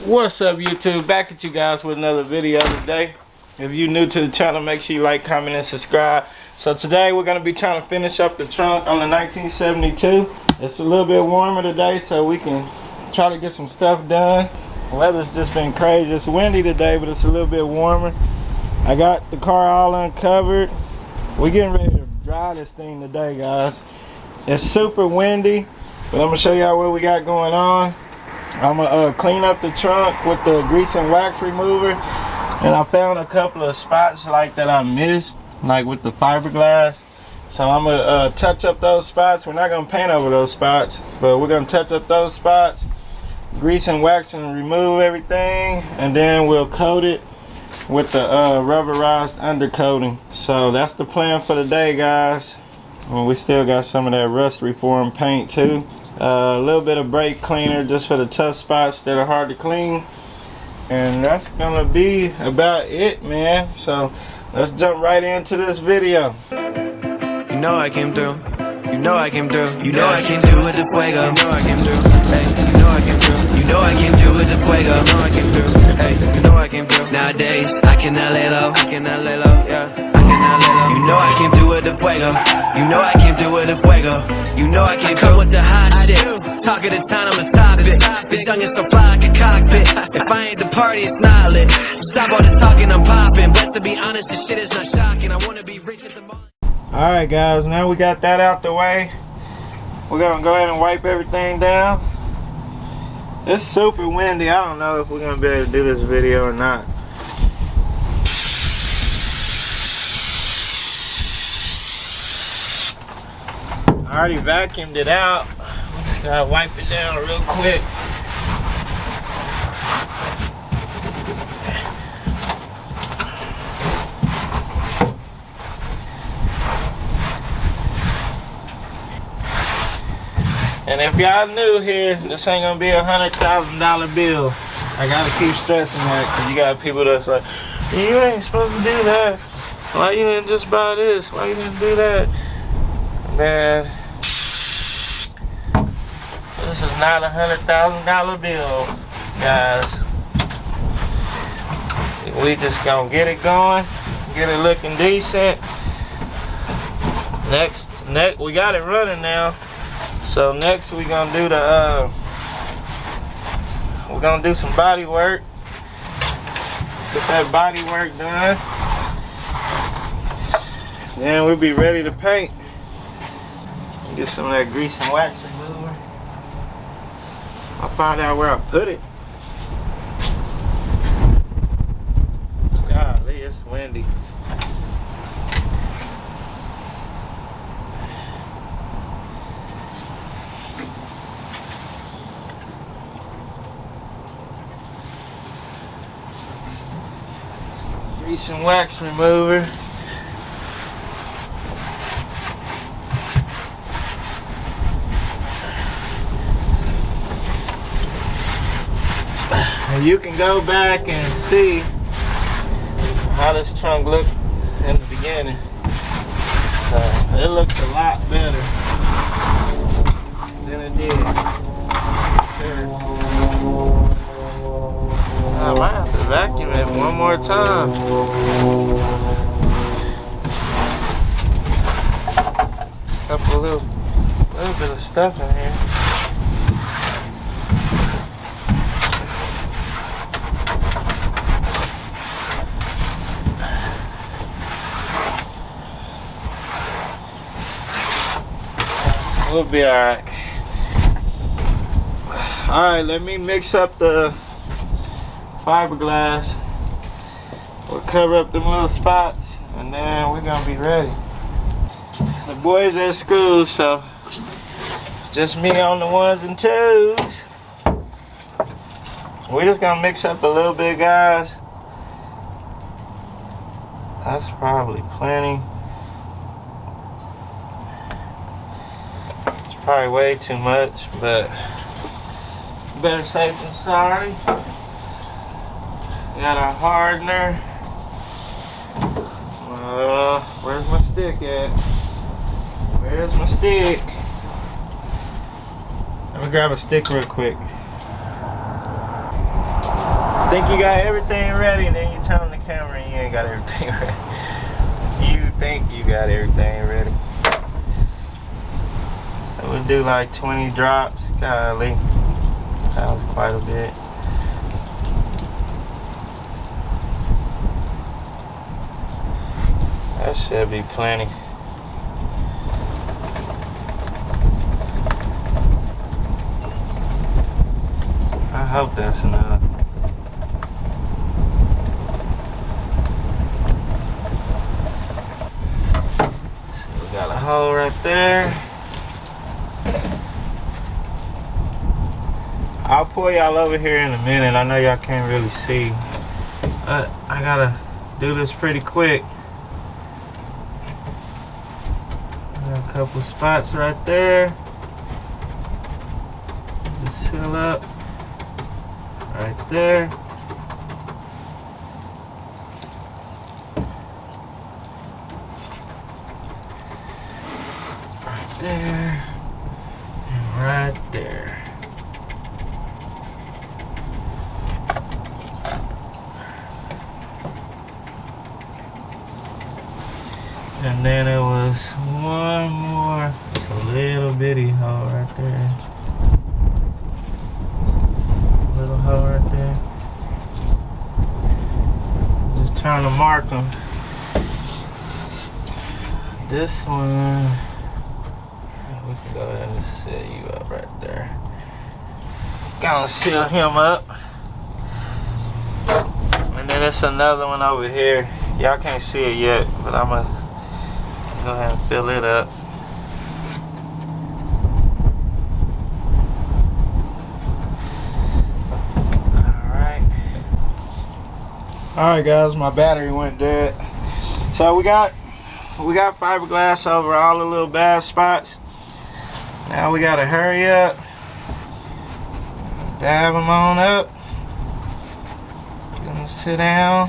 What's up, YouTube? Back at you guys with another video today. If you're new to the channel, make sure you like, comment, and subscribe. So today we're going to be trying to finish up the trunk on the 1972. It's a little bit warmer today, so we can try to get some stuff done. The weather's just been crazy. It's windy today, but it's a little bit warmer. I got the car all uncovered. We're getting ready to dry this thing today, guys. It's super windy, but I'm going to show y'all what we got going on. I'm gonna clean up the trunk with the grease and wax remover, and I found a couple of spots like that I missed, like with the fiberglass. So I'm gonna touch up those spots. We're not gonna paint over those spots, but we're gonna touch up those spots, grease and wax and remove everything, and then we'll coat it with the rubberized undercoating. So that's the plan for the day, guys. Well, we still got some of that rust reform paint too. A little bit of brake cleaner just for the tough spots that are hard to clean, and that's gonna be about it, man. So let's jump right into this video. You know I came through. You know I came through. You know I came through with the fuego. You know I came through. Hey, you know I came through. You know I came through with the fuego. You know I came through. Hey, you know I came through. Nowadays I cannot lay low. I cannot lay low. Yeah. You know I came through with the fuego. You know I came through with the fuego. You know I came through with the hot shit. Talk of the town, I'm a topic. This young is so fly like a cockpit. If I ain't the party, it's not lit. Stop all the talking, I'm popping. But to be honest, this shit is not shocking. I wanna be rich at the moment. Alright guys, now we got that out the way. We're gonna go ahead and wipe everything down. It's super windy. I don't know if we're gonna be able to do this video or not. I already vacuumed it out. Just gotta wipe it down real quick. And if y'all new here, this ain't gonna be a $100,000 bill. I gotta keep stressing that, because you got people that's like, you ain't supposed to do that. Why you didn't just buy this? Why you didn't do that? Man, this is not a $100,000 bill, guys. We just gonna get it going, get it looking decent. Next, we got it running now. So next we gonna do the we're gonna do some body work. Get that body work done. Then we'll be ready to paint. Get some of that grease and wax remover. I'll find out where I put it. Golly, it's windy. Grease and wax remover. You can go back and see how this trunk looked in the beginning. It looked a lot better than it did. I might have to vacuum it one more time. Couple little bit of stuff in here. We'll be alright. Alright, let me mix up the fiberglass. We'll cover up them little spots, and then we're gonna be ready. The boys at school, so it's just me on the ones and twos. We're just gonna mix up a little bit, guys. That's probably plenty. Probably way too much, but better safe than sorry. Got our hardener. Where's my stick at? Where's my stick? Let me grab a stick real quick. Think you got everything ready, and then you turn on the camera and you ain't got everything ready. You think you got everything ready. So we'll do like 20 drops. Golly, that was quite a bit. That should be plenty. I hope that's enough. So we got a hole right there. I'll pull y'all over here in a minute. I know y'all can't really see, but I gotta do this pretty quick. Got a couple spots right there. Just seal up. Right there. Right there. And right there. And then it was one more. It's a little bitty hole right there. Little hole right there. Just trying to mark them. This one, we can go ahead and seal you up right there. Gonna seal him up. And then it's another one over here. Y'all can't see it yet, but I'm gonna go ahead and fill it up. Alright guys, my battery went dead. So we got fiberglass over all the little bad spots. Now we gotta hurry up, dab them on up, get them to sit down.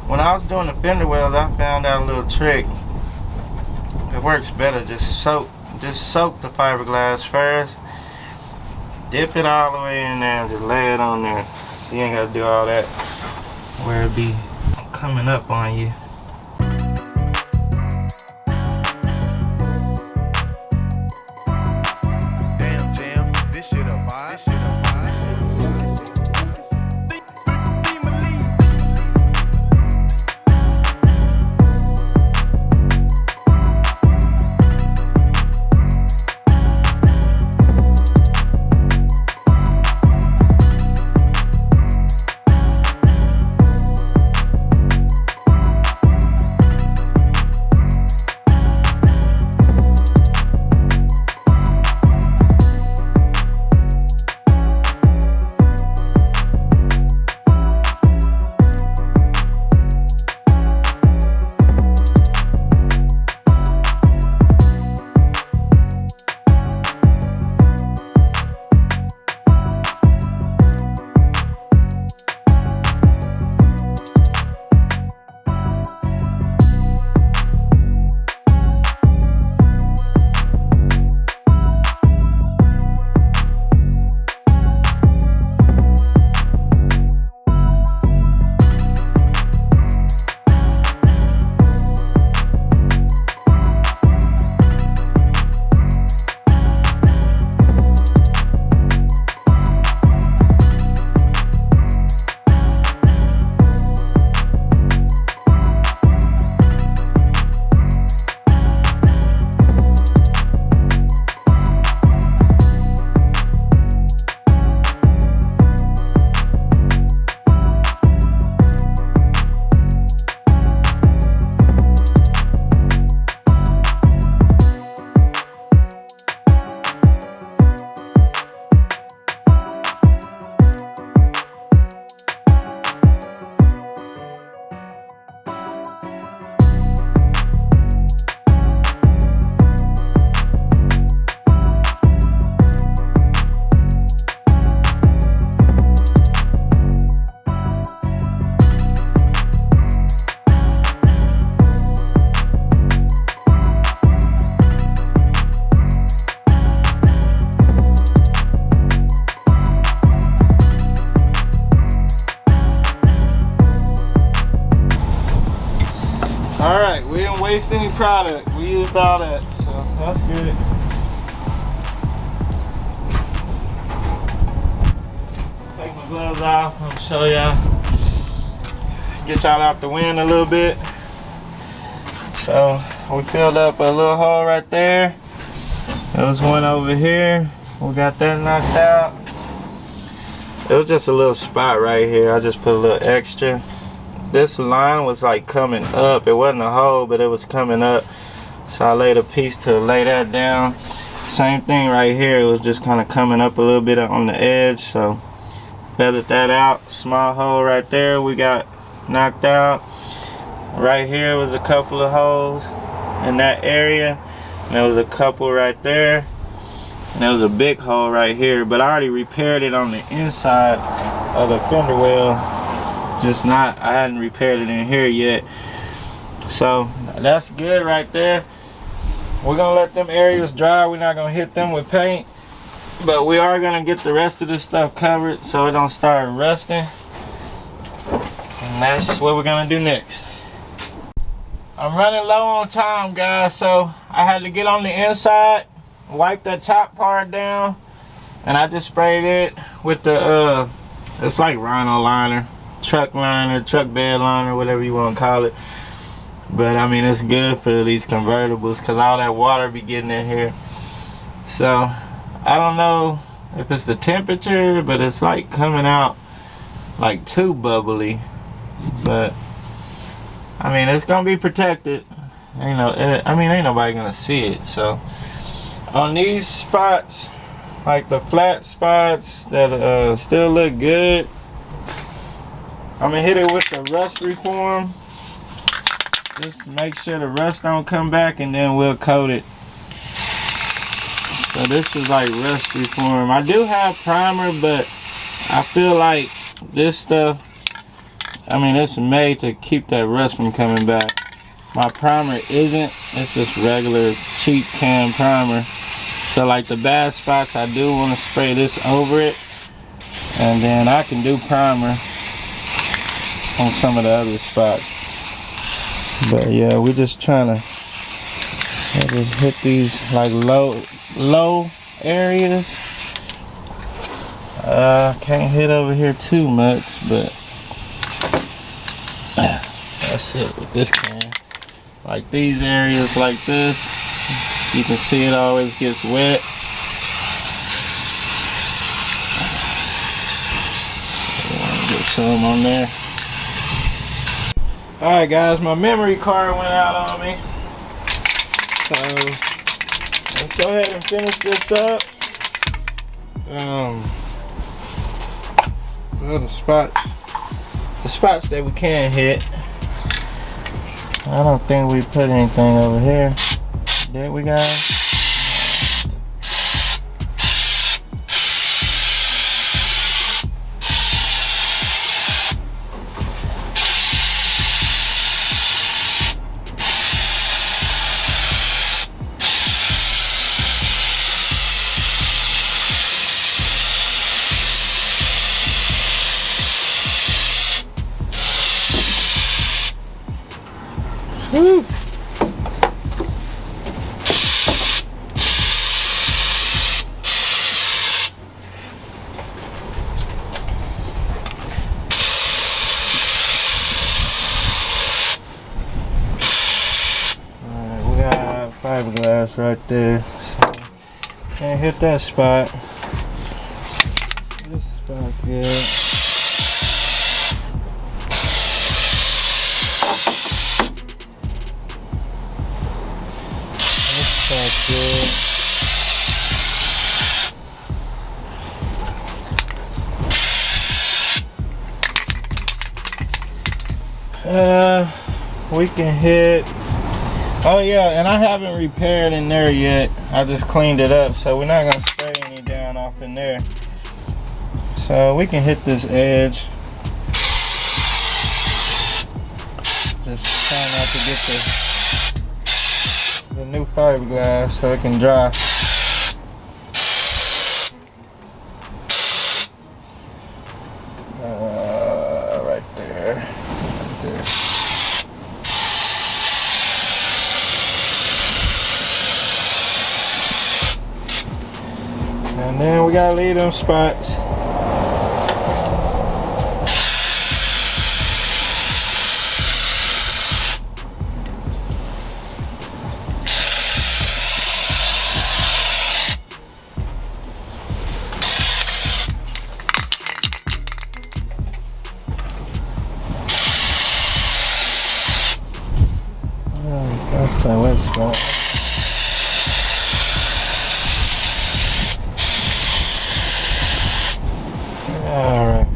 When I was doing the fender wells, I found out a little trick. It works better, just soak the fiberglass first, dip it all the way in there and just lay it on there. You ain't gotta do all that where it be coming up on you. Damn, Jam, this shit a vibe. This shit a vibe. didn't waste any product. We used all that, so that's good. Take my gloves off. I'm gonna show y'all. Get y'all out the wind a little bit. So we filled up a little hole right there. There was one over here. We got that knocked out. It was just a little spot right here. I just put a little extra. This line was like coming up. It wasn't a hole, but it was coming up. So I laid a piece to lay that down. Same thing right here. It was just kind of coming up a little bit on the edge. So feathered that out. Small hole right there we got knocked out. Right here was a couple of holes in that area. And there was a couple right there. And there was a big hole right here. But I already repaired it on the inside of the fender well. Just not, I hadn't repaired it in here yet. So that's good right there. We're gonna let them areas dry. We're not gonna hit them with paint. But we are gonna get the rest of this stuff covered so it don't start rusting. And that's what we're gonna do next. I'm running low on time, guys, so I had to get on the inside, wipe that top part down, and I just sprayed it with the it's like rhino liner, truck bed liner, whatever you want to call it. But I mean, it's good for these convertibles because all that water be getting in here. So I don't know if it's the temperature, but it's like coming out like too bubbly. But I mean, it's gonna be protected. Ain't nobody gonna see it. So on these spots, like the flat spots that still look good, I'm gonna hit it with the rust reform. Just make sure the rust don't come back, and then we'll coat it. So this is like rust reform. I do have primer, but I feel like this stuff, I mean, it's made to keep that rust from coming back. My primer isn't. It's just regular cheap can primer. So like the bad spots, I do want to spray this over it, and then I can do primer on some of the other spots. But yeah, we're just trying to just hit these like low areas. Can't hit over here too much, but that's it with this can. Like these areas like this, you can see it always gets wet. Get some on there. Alright guys, my memory card went out on me. So let's go ahead and finish this up. Well, the spots that we can hit. I don't think we put anything over here. Did we, guys? Woo. Alright, we got fiberglass right there. So can't hit that spot. This spot's good. That's good. We can hit. Oh yeah, and I haven't repaired in there yet. I just cleaned it up, so we're not gonna spray any down off in there. So we can hit this edge. Just try not to get the new fiberglass so it can dry. Right there. And we gotta leave them spots. That's that wet spot. Alright.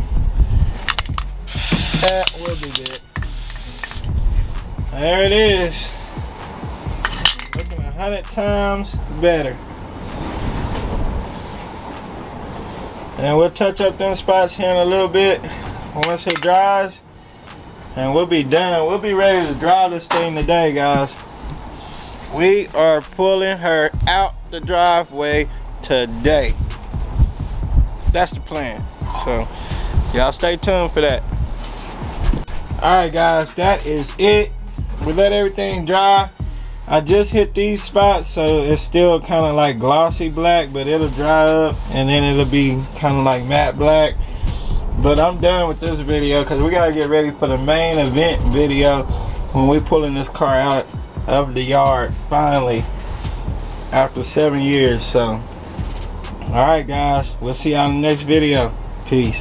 That will be good. There it is. Looking 100 times better. And we'll touch up them spots here in a little bit once it dries. And we'll be done. We'll be ready to dry this thing today, guys. We are pulling her out the driveway today. That's the plan. So y'all stay tuned for that. Alright guys, that is it. We let everything dry. I just hit these spots, so it's still kind of like glossy black, but it'll dry up and then it'll be kind of like matte black. But I'm done with this video because we gotta get ready for the main event video when we're pulling this car out of the yard finally after 7 years. So alright guys, we'll see y'all in the next video. Peace.